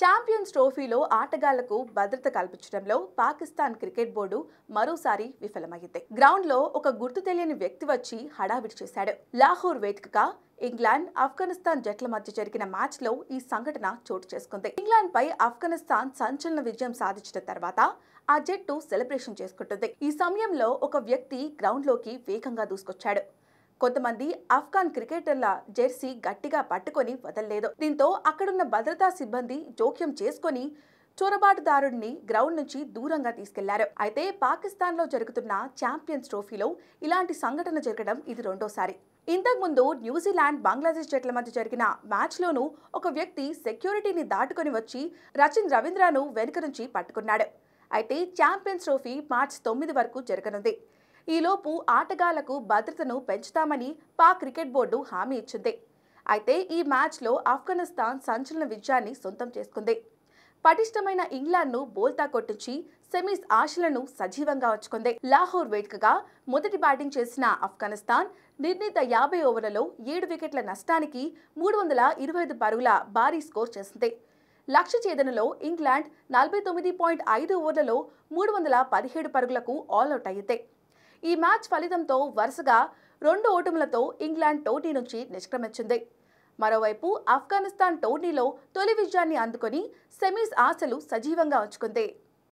Champions ట్రోఫీలో ఆటగాళ్లకు భద్రత కల్పించడంలో పాకిస్తాన్ క్రికెట్ బోర్డు మరోసారి విఫలమైంది. గ్రౌండ్లో ఒక గుర్తు తెలియని వ్యక్తి వచ్చి హడావిడి చేశాడు. లాహోర్ వేదికగా ఇంగ్లాండ్ ఆఫ్ఘనిస్తాన్ జట్ల మధ్య జరిగిన మ్యాచ్లో ఈ సంఘటన చోటు చేసుకుంది. ఇంగ్లాండ్ పై ఆఫ్ఘనిస్తాన్ సంచలన విజయం సాధించిన తర్వాత ఆ జట్టు సెలబ్రేషన్ చేసుకుంటుంది. ఈ సమయంలో ఒక వ్యక్తి గ్రౌండ్లోకి వేగంగా దూసుకొచ్చాడు. కొంతమంది ఆఫ్ఘాన్ క్రికెటర్ల జెర్సీ గట్టిగా పట్టుకొని వదలలేదు. దీంతో అక్కడున్న భద్రతా సిబ్బంది జోక్యం చేసుకుని చొరబాటుదారుడిని గ్రౌండ్ నుంచి దూరంగా తీసుకెళ్లారు. అయితే పాకిస్తాన్లో జరుగుతున్న ఛాంపియన్స్ ట్రోఫీలో ఇలాంటి సంఘటన జరగడం ఇది రెండోసారి. ఇంతకుముందు న్యూజిలాండ్ బంగ్లాదేశ్ జట్ల మధ్య జరిగిన మ్యాచ్లోనూ ఒక వ్యక్తి సెక్యూరిటీని దాటుకొని వచ్చి రచిన్ రవీంద్రను వెనుక నుంచి పట్టుకున్నాడు. అయితే ఛాంపియన్స్ ట్రోఫీ మార్చి 9 వరకు జరగనుంది. ఈలోపు ఆటగాళ్లకు భద్రతను పెంచుతామని పాక్ క్రికెట్ బోర్డు హామీ ఇచ్చింది. అయితే ఈ మ్యాచ్లో ఆఫ్ఘనిస్తాన్ సంచలన విజయాన్ని సొంతం చేసుకుంది. పటిష్టమైన ఇంగ్లాండ్ను బోల్తా కొట్టించి సెమీస్ ఆశలను సజీవంగా ఉంచుకుంది. లాహోర్ వేదికగా మొదటి బ్యాటింగ్ చేసిన ఆఫ్ఘనిస్తాన్ నిర్ణీత 50 ఓవర్లలో 7 వికెట్ల నష్టానికి 325 పరుగుల భారీ స్కోర్ చేసింది. లక్ష్య ఛేదనలో ఇంగ్లాండ్ 49.5 ఓవర్లలో 317 పరుగులకు ఆల్అవుట్ అయ్యింది. ఈ మ్యాచ్ ఫలితంతో వరుసగా 2 ఓటములతో ఇంగ్లాండ్ టోర్నీ నుంచి నిష్క్రమించింది. మరోవైపు ఆఫ్ఘనిస్తాన్ టోర్నీలో తొలి విజయాన్ని అందుకొని సెమీస్ ఆశలు సజీవంగా ఉంచుకుంది.